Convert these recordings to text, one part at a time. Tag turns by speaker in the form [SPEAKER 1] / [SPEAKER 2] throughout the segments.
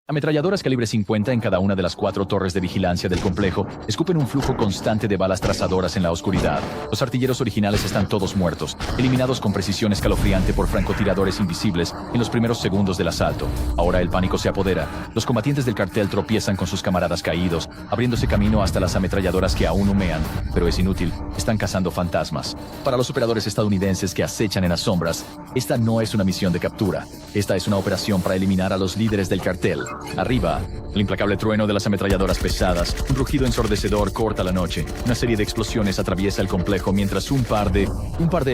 [SPEAKER 1] Ametralladoras calibre 50 en cada una de las 4 torres de vigilancia del complejo escupen un flujo constante de balas trazadoras en la oscuridad. Los artilleros originales están todos muertos, eliminados con precisión escalofriante por francotiradores invisibles en los primeros segundos del asalto. Ahora el pánico se apodera. Los combatientes del cartel tropiezan con sus camaradas caídos, abriéndose camino hasta las ametralladoras que aún humean, pero es inútil, están cazando fantasmas. Para los operadores estadounidenses que acechan en las sombras, esta no es una misión de captura. Esta es una operación para eliminar a los líderes del cartel. Arriba, el implacable trueno de las ametralladoras pesadas, un rugido ensordecedor corta la noche. Una serie de explosiones atraviesa el complejo mientras un par de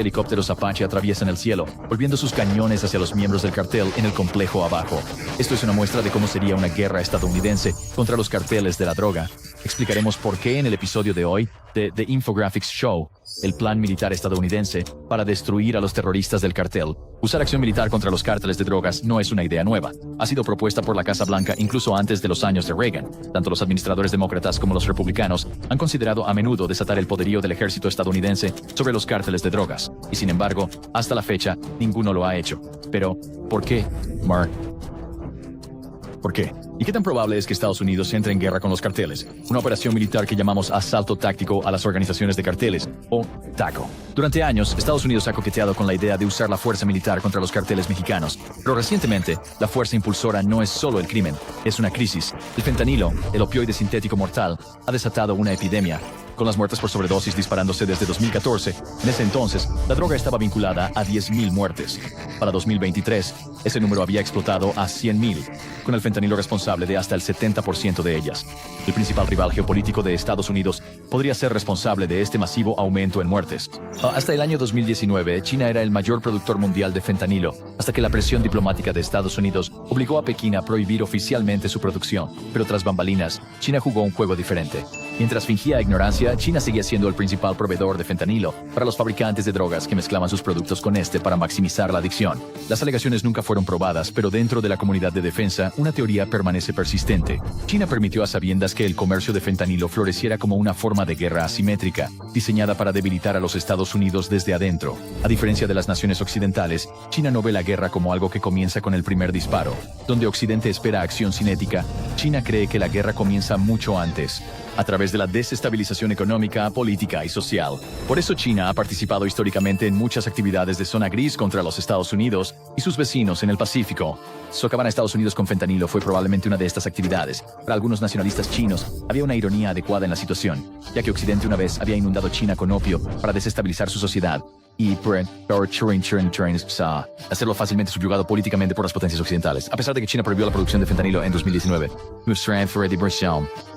[SPEAKER 1] helicópteros Apache atraviesan el cielo, volviendo sus cañones hacia los miembros del cartel en el complejo abajo. Esto es una muestra de cómo sería una guerra estadounidense contra los carteles de la droga. Explicaremos por qué en el episodio de hoy de The Infographics Show, el plan militar estadounidense para destruir a los terroristas del cartel. Usar acción militar contra los cárteles de drogas no es una idea nueva. Ha sido propuesta por la Casa Blanca incluso antes de los años de Reagan. Tanto los administradores demócratas como los republicanos han considerado a menudo desatar el poderío del ejército estadounidense sobre los cárteles de drogas. Y sin embargo, hasta la fecha, ninguno lo ha hecho. Pero, ¿por qué, Mark? ¿Por qué? ¿Y qué tan probable es que Estados Unidos entre en guerra con los carteles? Una operación militar que llamamos asalto táctico a las organizaciones de carteles, o TACO. Durante años, Estados Unidos ha coqueteado con la idea de usar la fuerza militar contra los carteles mexicanos. Pero recientemente, la fuerza impulsora no es solo el crimen, es una crisis. El fentanilo, el opioide sintético mortal, ha desatado una epidemia, con las muertes por sobredosis disparándose desde 2014. En ese entonces, la droga estaba vinculada a 10.000 muertes. Para 2023, ese número había explotado a 100.000, con el fentanilo responsable de hasta el 70% de ellas. El principal rival geopolítico de Estados Unidos podría ser responsable de este masivo aumento en muertes. Hasta el año 2019, China era el mayor productor mundial de fentanilo, hasta que la presión diplomática de Estados Unidos obligó a Pekín a prohibir oficialmente su producción. Pero tras bambalinas, China jugó un juego diferente. Mientras fingía ignorancia, China seguía siendo el principal proveedor de fentanilo para los fabricantes de drogas que mezclaban sus productos con este para maximizar la adicción. Las alegaciones nunca fueron probadas, pero dentro de la comunidad de defensa, una teoría permanece persistente. China permitió a sabiendas que el comercio de fentanilo floreciera como una forma de guerra asimétrica, diseñada para debilitar a los Estados Unidos desde adentro. A diferencia de las naciones occidentales, China no ve la guerra como algo que comienza con el primer disparo. Donde Occidente espera acción cinética, China cree que la guerra comienza mucho antes, a través de la desestabilización económica, política y social. Por eso China ha participado históricamente en muchas actividades de zona gris contra los Estados Unidos y sus vecinos en el Pacífico. Socavar a Estados Unidos con fentanilo fue probablemente una de estas actividades. Para algunos nacionalistas chinos, había una ironía adecuada en la situación, ya que Occidente una vez había inundado China con opio para desestabilizar su sociedad y hacerlo fácilmente subyugado políticamente por las potencias occidentales. A pesar de que China prohibió la producción de fentanilo en 2019,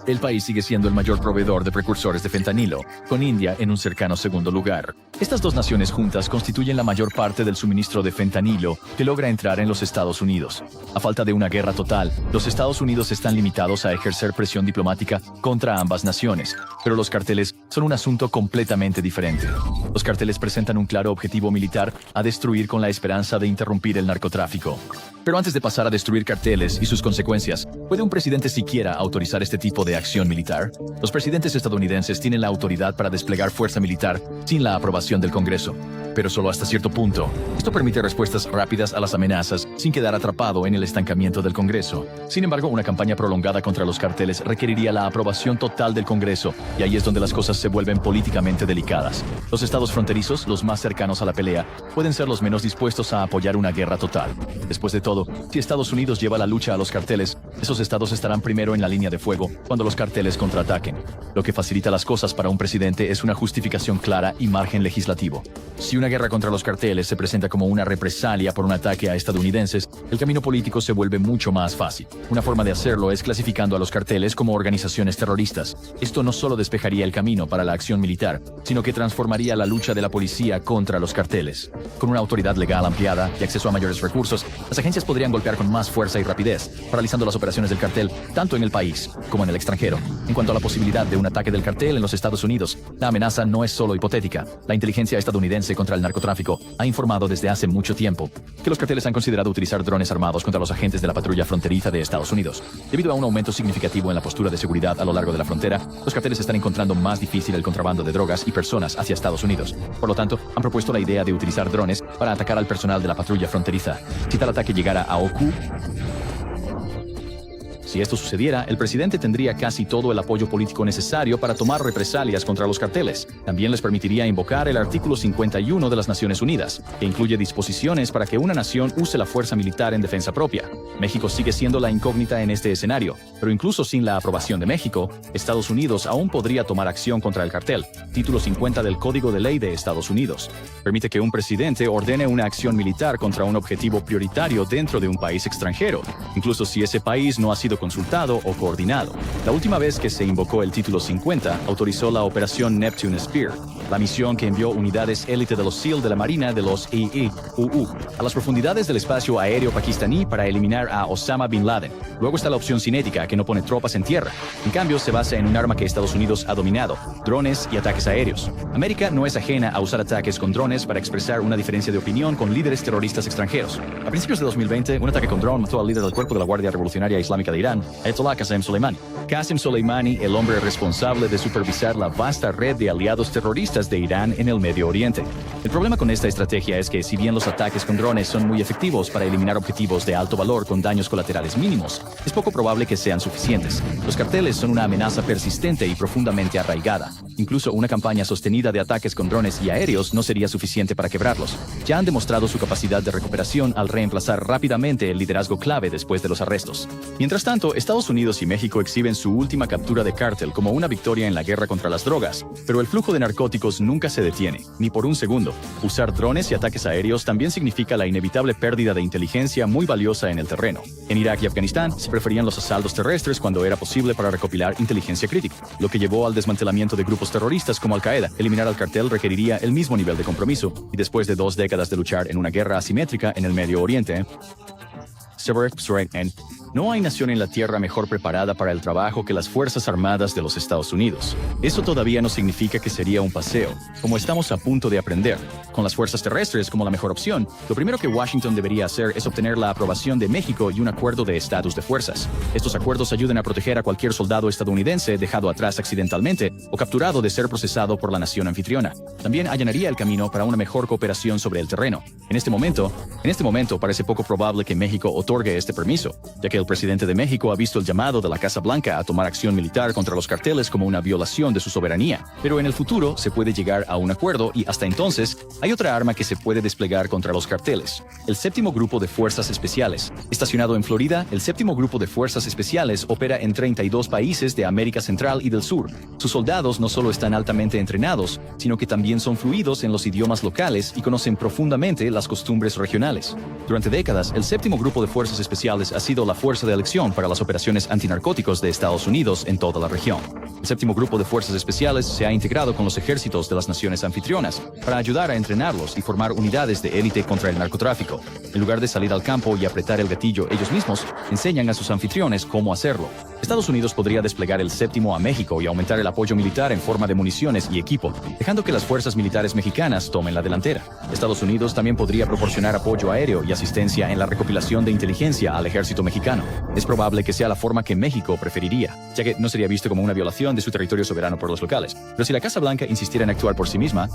[SPEAKER 1] el país sigue siendo el mayor proveedor de precursores de fentanilo, con India en un cercano segundo lugar. Estas dos naciones juntas constituyen la mayor parte del suministro de fentanilo que logra entrar en los Estados Unidos. A falta de una guerra total, los Estados Unidos están limitados a ejercer presión diplomática contra ambas naciones, pero los carteles son un asunto completamente diferente. Los carteles presentan un claro objetivo militar a destruir con la esperanza de interrumpir el narcotráfico. Pero antes de pasar a destruir carteles y sus consecuencias, ¿puede un presidente siquiera autorizar este tipo de acción militar? Los presidentes estadounidenses tienen la autoridad para desplegar fuerza militar sin la aprobación del Congreso, pero solo hasta cierto punto. Esto permite respuestas rápidas a las amenazas sin quedar atrapado en el estancamiento del Congreso. Sin embargo, una campaña prolongada contra los carteles requeriría la aprobación total del Congreso, y ahí es donde las cosas se vuelven políticamente delicadas. Los estados fronterizos, los más cercanos a la pelea, pueden ser los menos dispuestos a apoyar una guerra total. Después de todo, si Estados Unidos lleva la lucha a los carteles, esos estados estarán primero en la línea de fuego cuando los carteles contraataquen. Lo que facilita las cosas para un presidente es una justificación clara y margen legislativo. Si una guerra contra los carteles se presenta como una represalia por un ataque a estadounidenses, el camino político se vuelve mucho más fácil. Una forma de hacerlo es clasificando a los carteles como organizaciones terroristas. Esto no solo despejaría el camino para la acción militar, sino que transformaría la lucha de la policía contra los carteles. Con una autoridad legal ampliada y acceso a mayores recursos, las agencias podrían golpear con más fuerza y rapidez, paralizando las operaciones del cartel tanto en el país como en el extranjero. En cuanto a la posibilidad de un ataque del cartel en los Estados Unidos, la amenaza no es solo hipotética. La inteligencia estadounidense contra el narcotráfico ha informado desde hace mucho tiempo que los carteles han considerado utilizar drones armados contra los agentes de la patrulla fronteriza de Estados Unidos. Debido a un aumento significativo en la postura de seguridad a lo largo de la frontera, los carteles están encontrando más difícil el contrabando de drogas y personas hacia Estados Unidos. Por lo tanto, han propuesto la idea de utilizar drones para atacar al personal de la patrulla fronteriza. Si tal ataque llegara a Si esto sucediera, el presidente tendría casi todo el apoyo político necesario para tomar represalias contra los carteles. También les permitiría invocar el artículo 51 de las Naciones Unidas, que incluye disposiciones para que una nación use la fuerza militar en defensa propia. México sigue siendo la incógnita en este escenario, pero incluso sin la aprobación de México, Estados Unidos aún podría tomar acción contra el cartel. Título 50 del Código de Ley de Estados Unidos permite que un presidente ordene una acción militar contra un objetivo prioritario dentro de un país extranjero, incluso si ese país no ha sido consultado o coordinado. La última vez que se invocó el título 50, autorizó la operación Neptune Spear, la misión que envió unidades élite de los SEAL de la Marina de los IIUU a las profundidades del espacio aéreo pakistaní para eliminar a Osama Bin Laden. Luego está la opción cinética, que no pone tropas en tierra. En cambio, se basa en un arma que Estados Unidos ha dominado: drones y ataques aéreos. América no es ajena a usar ataques con drones para expresar una diferencia de opinión con líderes terroristas extranjeros. A principios de 2020, un ataque con dron mató al líder del cuerpo de la Guardia Revolucionaria Islámica de Irán, Ayatollah Qasem Soleimani. Qasem Soleimani, el hombre responsable de supervisar la vasta red de aliados terroristas de Irán en el Medio Oriente. El problema con esta estrategia es que, si bien los ataques con drones son muy efectivos para eliminar objetivos de alto valor con daños colaterales mínimos, es poco probable que sean suficientes. Los carteles son una amenaza persistente y profundamente arraigada. Incluso una campaña sostenida de ataques con drones y aéreos no sería suficiente para quebrarlos. Ya han demostrado su capacidad de recuperación al reemplazar rápidamente el liderazgo clave después de los arrestos. Mientras tanto, Estados Unidos y México exhiben su última captura de cártel como una victoria en la guerra contra las drogas, pero el flujo de narcóticos nunca se detiene, ni por un segundo. Usar drones y ataques aéreos también significa la inevitable pérdida de inteligencia muy valiosa en el terreno. En Irak y Afganistán se preferían los asaltos terrestres cuando era posible para recopilar inteligencia crítica, lo que llevó al desmantelamiento de grupos terroristas como Al-Qaeda. Eliminar al cartel requeriría el mismo nivel de compromiso, y después de 2 décadas de luchar en una guerra asimétrica en el Medio Oriente, no hay nación en la Tierra mejor preparada para el trabajo que las Fuerzas Armadas de los Estados Unidos. Eso todavía no significa que sería un paseo, como estamos a punto de aprender. Con las fuerzas terrestres como la mejor opción, lo primero que Washington debería hacer es obtener la aprobación de México y un acuerdo de estatus de fuerzas. Estos acuerdos ayudan a proteger a cualquier soldado estadounidense dejado atrás accidentalmente o capturado de ser procesado por la nación anfitriona. También allanaría el camino para una mejor cooperación sobre el terreno. En este momento parece poco probable que México otorgue este permiso, ya que el presidente de México ha visto el llamado de la Casa Blanca a tomar acción militar contra los carteles como una violación de su soberanía. Pero en el futuro se puede llegar a un acuerdo, y hasta entonces hay otra arma que se puede desplegar contra los carteles: el Séptimo Grupo de Fuerzas Especiales. Estacionado en Florida, el Séptimo Grupo de Fuerzas Especiales opera en 32 países de América Central y del Sur. Sus soldados no solo están altamente entrenados, sino que también son fluidos en los idiomas locales y conocen profundamente las costumbres regionales. Durante décadas, el Séptimo Grupo de Fuerzas Especiales ha sido la fuerza de elección para las operaciones antinarcóticos de Estados Unidos en toda la región. El Séptimo Grupo de Fuerzas Especiales se ha integrado con los ejércitos de las naciones anfitrionas para ayudar a entrenarlos y formar unidades de élite contra el narcotráfico. En lugar de salir al campo y apretar el gatillo ellos mismos, enseñan a sus anfitriones cómo hacerlo. Estados Unidos podría desplegar el Séptimo a México y aumentar el apoyo militar en forma de municiones y equipo, dejando que las fuerzas militares mexicanas tomen la delantera. Estados Unidos también podría proporcionar apoyo aéreo y asistencia en la recopilación de inteligencia al ejército mexicano. Es probable que sea la forma que México preferiría, ya que no sería visto como una violación de su territorio soberano por los locales. Pero si la Casa Blanca insistiera en actuar por sí misma,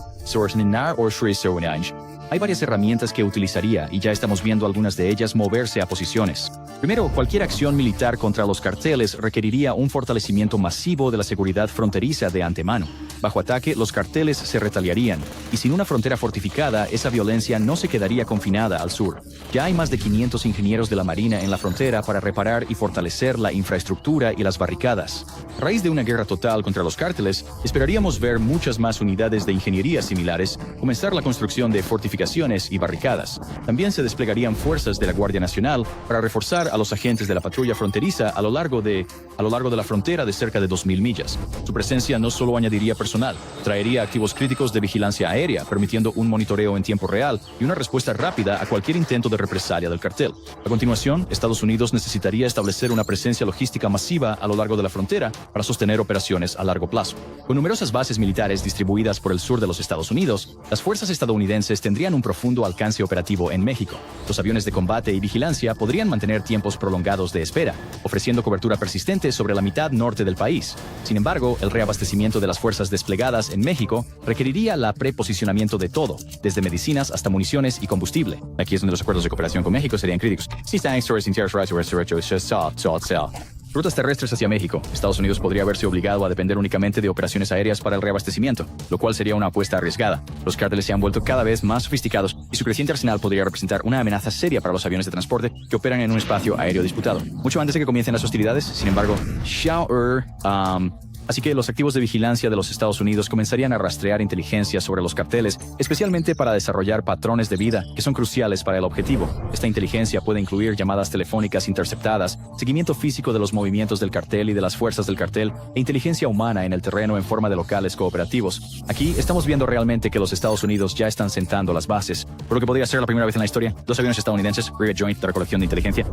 [SPEAKER 1] hay varias herramientas que utilizaría, y ya estamos viendo algunas de ellas moverse a posiciones. Primero, cualquier acción militar contra los carteles requeriría un fortalecimiento masivo de la seguridad fronteriza de antemano. Bajo ataque, los carteles se retaliarían, y sin una frontera fortificada, esa violencia no se quedaría confinada al sur. Ya hay más de 500 ingenieros de la Marina en la frontera para reparar y fortalecer la infraestructura y las barricadas. A raíz de una guerra total contra los cárteles, esperaríamos ver muchas más unidades de ingeniería similares, comenzar la construcción de fortificaciones y barricadas. También se desplegarían fuerzas de la Guardia Nacional para reforzar a los agentes de la patrulla fronteriza a lo largo de la frontera de cerca de 2.000 millas. Su presencia no solo añadiría personal, traería activos críticos de vigilancia aérea, permitiendo un monitoreo en tiempo real y una respuesta rápida a cualquier intento de represalia del cartel. A continuación, Estados Unidos necesitaría establecer una presencia logística masiva a lo largo de la frontera para sostener operaciones a largo plazo. Con numerosas bases militares distribuidas por el sur de los Estados Unidos, las fuerzas estadounidenses tendrían un profundo alcance operativo en México. Los aviones de combate y vigilancia podrían mantener tiempos prolongados de espera, ofreciendo cobertura persistente sobre la mitad norte del país. Sin embargo, el reabastecimiento de las fuerzas desplegadas en México requeriría la preposicionamiento de todo, desde medicinas hasta municiones y combustible. Aquí es donde los acuerdos de cooperación con México serían críticos. Rutas terrestres hacia México. Estados Unidos podría verse obligado a depender únicamente de operaciones aéreas para el reabastecimiento, lo cual sería una apuesta arriesgada. Los cárteles se han vuelto cada vez más sofisticados y su creciente arsenal podría representar una amenaza seria para los aviones de transporte que operan en un espacio aéreo disputado. Mucho antes de que comiencen las hostilidades, sin embargo, Así que los activos de vigilancia de los Estados Unidos comenzarían a rastrear inteligencia sobre los carteles, especialmente para desarrollar patrones de vida que son cruciales para el objetivo. Esta inteligencia puede incluir llamadas telefónicas interceptadas, seguimiento físico de los movimientos del cartel y de las fuerzas del cartel, e inteligencia humana en el terreno en forma de locales cooperativos. Aquí estamos viendo realmente que los Estados Unidos ya están sentando las bases, por lo que podría ser la primera vez en la historia. Dos aviones estadounidenses, Rivet Joint de recolección de inteligencia,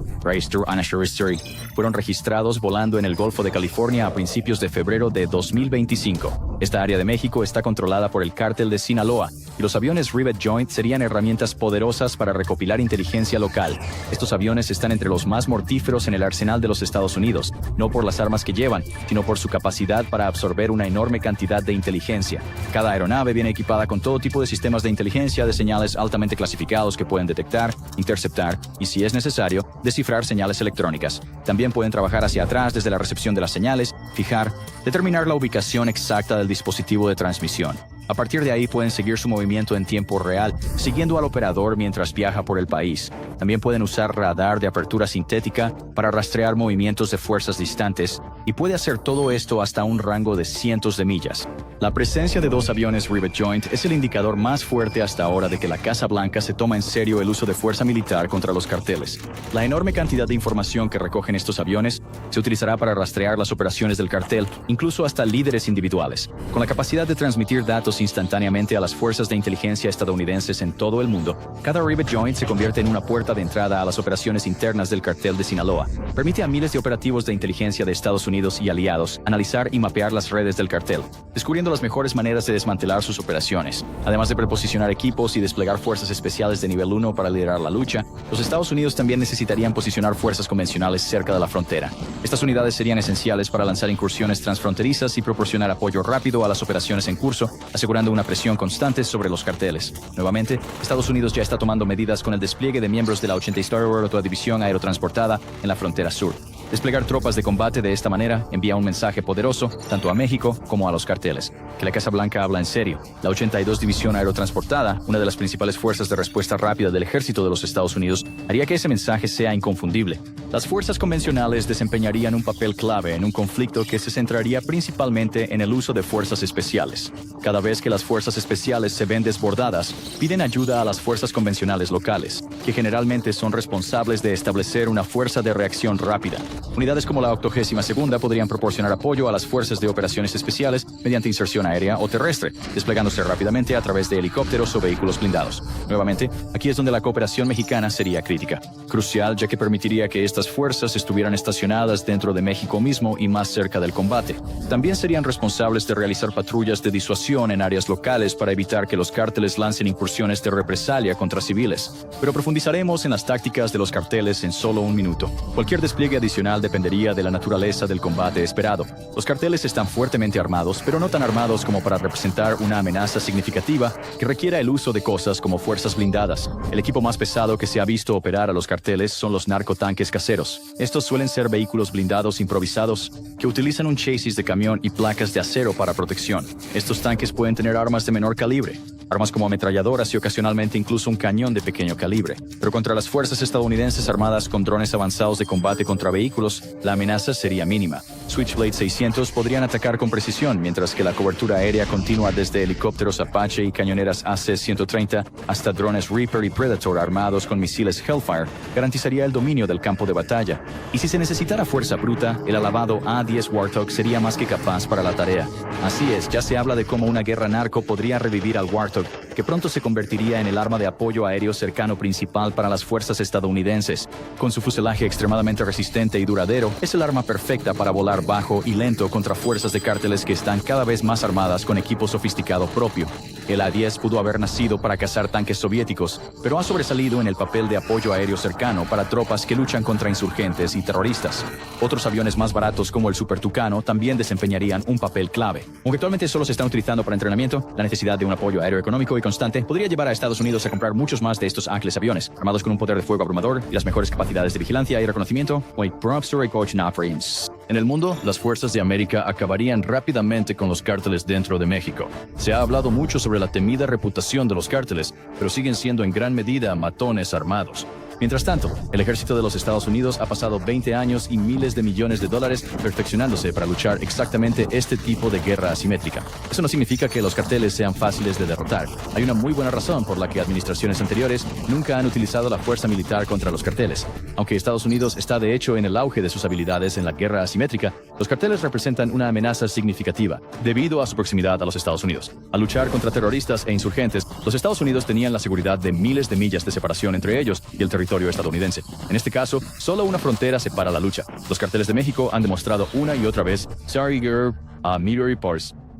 [SPEAKER 1] fueron registrados volando en el Golfo de California a principios de febrero de 2025. Esta área de México está controlada por el cártel de Sinaloa, y los aviones Rivet Joint serían herramientas poderosas para recopilar inteligencia local. Estos aviones están entre los más mortíferos en el arsenal de los Estados Unidos, no por las armas que llevan, sino por su capacidad para absorber una enorme cantidad de inteligencia. Cada aeronave viene equipada con todo tipo de sistemas de inteligencia de señales altamente clasificados que pueden detectar, interceptar y, si es necesario, descifrar señales electrónicas. También pueden trabajar hacia atrás desde la recepción de las señales, fijar, determinar la ubicación exacta del dispositivo de transmisión. A partir de ahí pueden seguir su movimiento en tiempo real, siguiendo al operador mientras viaja por el país. También pueden usar radar de apertura sintética para rastrear movimientos de fuerzas distantes, y puede hacer todo esto hasta un rango de cientos de millas. La presencia de dos aviones Rivet Joint es el indicador más fuerte hasta ahora de que la Casa Blanca se toma en serio el uso de fuerza militar contra los carteles. La enorme cantidad de información que recogen estos aviones se utilizará para rastrear las operaciones del cartel, incluso hasta líderes individuales. Con la capacidad de transmitir datos instantáneamente a las fuerzas de inteligencia estadounidenses en todo el mundo, cada Rivet Joint se convierte en una puerta de entrada a las operaciones internas del cartel de Sinaloa. Permite a miles de operativos de inteligencia de Estados Unidos y aliados analizar y mapear las redes del cartel, descubriendo las mejores maneras de desmantelar sus operaciones. Además de preposicionar equipos y desplegar fuerzas especiales de nivel 1 para liderar la lucha, los Estados Unidos también necesitarían posicionar fuerzas convencionales cerca de la frontera. Estas unidades serían esenciales para lanzar incursiones transfronterizas y proporcionar apoyo rápido a las operaciones en curso, asegurando una presión constante sobre los carteles. Nuevamente, Estados Unidos ya está tomando medidas con el despliegue de miembros de la 80 Star División Aerotransportada en la frontera sur. Desplegar tropas de combate de esta manera envía un mensaje poderoso tanto a México como a los carteles, que la Casa Blanca habla en serio. La 82 División Aerotransportada, una de las principales fuerzas de respuesta rápida del ejército de los Estados Unidos, haría que ese mensaje sea inconfundible. Las fuerzas convencionales desempeñarían un papel clave en un conflicto que se centraría principalmente en el uso de fuerzas especiales. Cada vez que las fuerzas especiales se ven desbordadas, piden ayuda a las fuerzas convencionales locales, que generalmente son responsables de establecer una fuerza de reacción rápida. Unidades como la 82ª podrían proporcionar apoyo a las fuerzas de operaciones especiales mediante inserción aérea o terrestre, desplegándose rápidamente a través de helicópteros o vehículos blindados. Nuevamente, aquí es donde la cooperación mexicana sería crítica. Crucial, ya que permitiría que estas fuerzas estuvieran estacionadas dentro de México mismo y más cerca del combate. También serían responsables de realizar patrullas de disuasión en áreas locales para evitar que los cárteles lancen incursiones de represalia contra civiles. Pero profundizaremos en las tácticas de los carteles en solo un minuto. Cualquier despliegue adicional dependería de la naturaleza del combate esperado. Los carteles están fuertemente armados, pero no tan armados como para representar una amenaza significativa que requiera el uso de cosas como fuerzas blindadas. El equipo más pesado que se ha visto operar a los carteles son los narcotanques caseros. Estos suelen ser vehículos blindados improvisados que utilizan un chasis de camión y placas de acero para protección. Estos tanques pueden tener armas de menor calibre, armas como ametralladoras y ocasionalmente incluso un cañón de pequeño calibre. Pero contra las fuerzas estadounidenses armadas con drones avanzados de combate contra vehículos, la amenaza sería mínima. Switchblade 600 podrían atacar con precisión, mientras que la cobertura aérea continua desde helicópteros Apache y cañoneras AC-130 hasta drones Reaper y Predator armados con misiles Hellfire garantizaría el dominio del campo de batalla. Y si se necesitara fuerza bruta, el alabado A-10 Warthog sería más que capaz para la tarea. Así es, ya se habla de cómo una guerra narco podría revivir al Warthog, que pronto se convertiría en el arma de apoyo aéreo cercano principal para las fuerzas estadounidenses. Con su fuselaje extremadamente resistente y duradero, es el arma perfecta para volar bajo y lento contra fuerzas de cárteles que están cada vez más armadas con equipo sofisticado propio. El A-10 pudo haber nacido para cazar tanques soviéticos, pero ha sobresalido en el papel de apoyo aéreo cercano para tropas que luchan contra insurgentes y terroristas. Otros aviones más baratos como el Super Tucano también desempeñarían un papel clave. Aunque actualmente solo se están utilizando para entrenamiento, la necesidad de un apoyo aéreo económico y constante podría llevar a Estados Unidos a comprar muchos más de estos Ancles aviones, armados con un poder de fuego abrumador y las mejores capacidades de vigilancia y reconocimiento. Wait, Prop Story Coach Operations.
[SPEAKER 2] En el mundo, las fuerzas de América acabarían rápidamente con los cárteles dentro de México. Se ha hablado mucho sobre la temida reputación de los cárteles, pero siguen siendo en gran medida matones armados. Mientras tanto, el ejército de los Estados Unidos ha pasado 20 años y miles de millones de dólares perfeccionándose para luchar exactamente este tipo de guerra asimétrica. Eso no significa que los carteles sean fáciles de derrotar. Hay una muy buena razón por la que administraciones anteriores nunca han utilizado la fuerza militar contra los carteles. Aunque Estados Unidos está de hecho en el auge de sus habilidades en la guerra asimétrica, los carteles representan una amenaza significativa debido a su proximidad a los Estados Unidos. Al luchar contra terroristas e insurgentes, los Estados Unidos tenían la seguridad de miles de millas de separación entre ellos y el territorio estadounidense. En este caso, solo una frontera separa la lucha. Los carteles de México han demostrado una y otra vez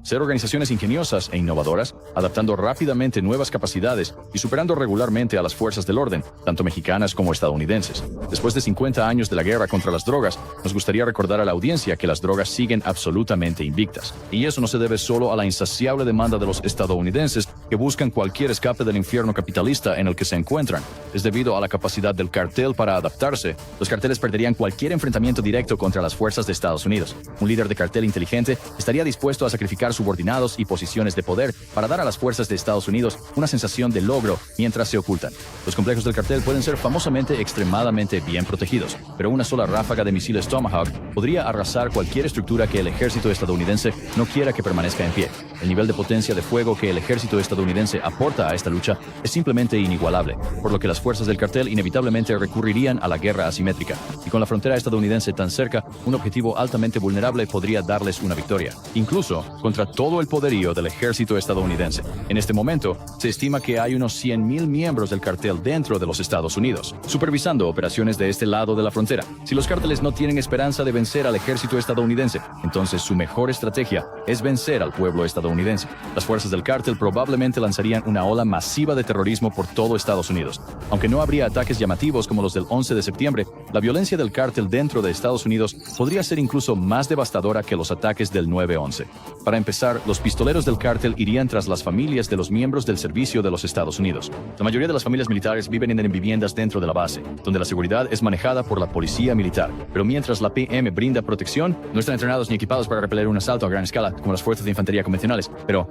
[SPEAKER 2] ser organizaciones ingeniosas e innovadoras, adaptando rápidamente nuevas capacidades y superando regularmente a las fuerzas del orden, tanto mexicanas como estadounidenses. Después de 50 años de la guerra contra las drogas, nos gustaría recordar a la audiencia que las drogas siguen absolutamente invictas. Y eso no se debe solo a la insaciable demanda de los estadounidenses que buscan cualquier escape del infierno capitalista en el que se encuentran. Es debido a la capacidad del cartel para adaptarse. Los carteles perderían cualquier enfrentamiento directo contra las fuerzas de Estados Unidos. Un líder de cartel inteligente estaría dispuesto a sacrificar subordinados y posiciones de poder para dar a las fuerzas de Estados Unidos una sensación de logro mientras se ocultan. Los complejos del cartel pueden ser famosamente extremadamente bien protegidos, pero una sola ráfaga de misiles Tomahawk podría arrasar cualquier estructura que el ejército estadounidense no quiera que permanezca en pie. El nivel de potencia de fuego que el ejército estadounidense aporta a esta lucha es simplemente inigualable, por lo que las fuerzas del cartel inevitablemente recurrirían a la guerra asimétrica. Y con la frontera estadounidense tan cerca, un objetivo altamente vulnerable podría darles una victoria, incluso contra todo el poderío del ejército estadounidense. En este momento, se estima que hay unos 100,000 miembros del cartel dentro de los Estados Unidos, supervisando operaciones de este lado de la frontera. Si los cárteles no tienen esperanza de vencer al ejército estadounidense, entonces su mejor estrategia es vencer al pueblo estadounidense. Las fuerzas del cártel probablemente lanzarían una ola masiva de terrorismo por todo Estados Unidos. Aunque no habría ataques llamativos como los del 11 de septiembre, la violencia del cártel dentro de Estados Unidos podría ser incluso más devastadora que los ataques del 9/11. Para empezar, los pistoleros del cártel irían tras las familias de los miembros del servicio de los Estados Unidos. La mayoría de las familias militares viven en viviendas dentro de la base, donde la seguridad es manejada por la policía militar. Pero mientras la PM brinda protección, no están entrenados ni equipados para repeler un asalto a gran escala, como las fuerzas de infantería convencionales. Pero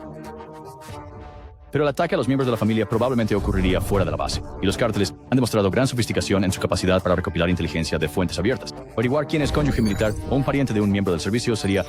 [SPEAKER 2] el ataque a los miembros de la familia probablemente ocurriría fuera de la base, y los cárteles han demostrado gran sofisticación en su capacidad para recopilar inteligencia de fuentes abiertas. Averiguar quién es cónyuge militar o un pariente de un miembro del servicio sería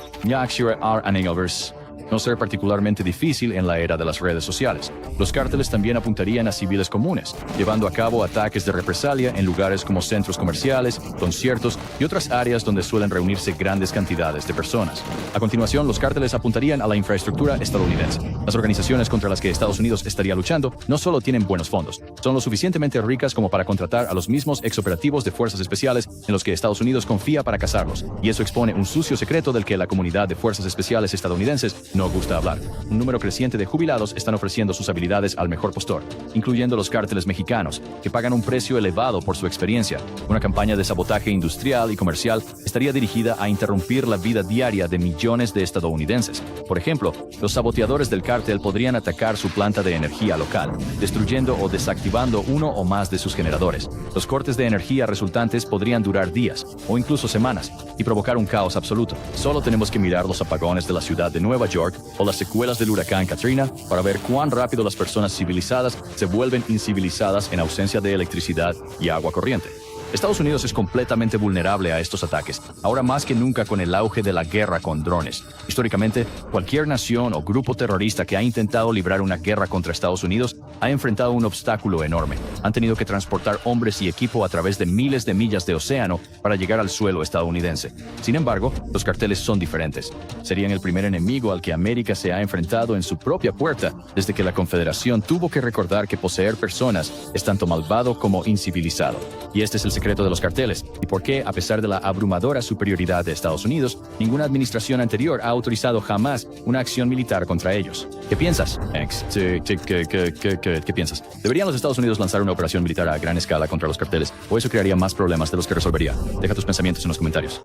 [SPEAKER 2] no ser particularmente difícil en la era de las redes sociales. Los cárteles también apuntarían a civiles comunes, llevando a cabo ataques de represalia en lugares como centros comerciales, conciertos y otras áreas donde suelen reunirse grandes cantidades de personas. A continuación, los cárteles apuntarían a la infraestructura estadounidense. Las organizaciones contra las que Estados Unidos estaría luchando no solo tienen buenos fondos, son lo suficientemente ricas como para contratar a los mismos exoperativos de fuerzas especiales en los que Estados Unidos confía para cazarlos, y eso expone un sucio secreto del que la comunidad de fuerzas especiales estadounidenses no gusta hablar. Un número creciente de jubilados están ofreciendo sus habilidades al mejor postor, incluyendo los cárteles mexicanos, que pagan un precio elevado por su experiencia. Una campaña de sabotaje industrial y comercial estaría dirigida a interrumpir la vida diaria de millones de estadounidenses. Por ejemplo, los saboteadores del cártel podrían atacar su planta de energía local, destruyendo o desactivando uno o más de sus generadores. Los cortes de energía resultantes podrían durar días o incluso semanas y provocar un caos absoluto. Solo tenemos que mirar los apagones de la ciudad de Nueva York o las secuelas del huracán Katrina para ver cuán rápido las personas civilizadas se vuelven incivilizadas en ausencia de electricidad y agua corriente. Estados Unidos es completamente vulnerable a estos ataques, ahora más que nunca con el auge de la guerra con drones. Históricamente, cualquier nación o grupo terrorista que ha intentado librar una guerra contra Estados Unidos ha enfrentado un obstáculo enorme. Han tenido que transportar hombres y equipo a través de miles de millas de océano para llegar al suelo estadounidense. Sin embargo, los carteles son diferentes. Serían el primer enemigo al que América se ha enfrentado en su propia puerta desde que la Confederación tuvo que recordar que poseer personas es tanto malvado como incivilizado. Y este es el secreto de los carteles, y por qué, a pesar de la abrumadora superioridad de Estados Unidos, ninguna administración anterior ha autorizado jamás una acción militar contra ellos. ¿Qué piensas, X? ¿Qué piensas? ¿Deberían los Estados Unidos lanzar una operación militar a gran escala contra los carteles, o eso crearía más problemas de los que resolvería? Deja tus pensamientos en los comentarios.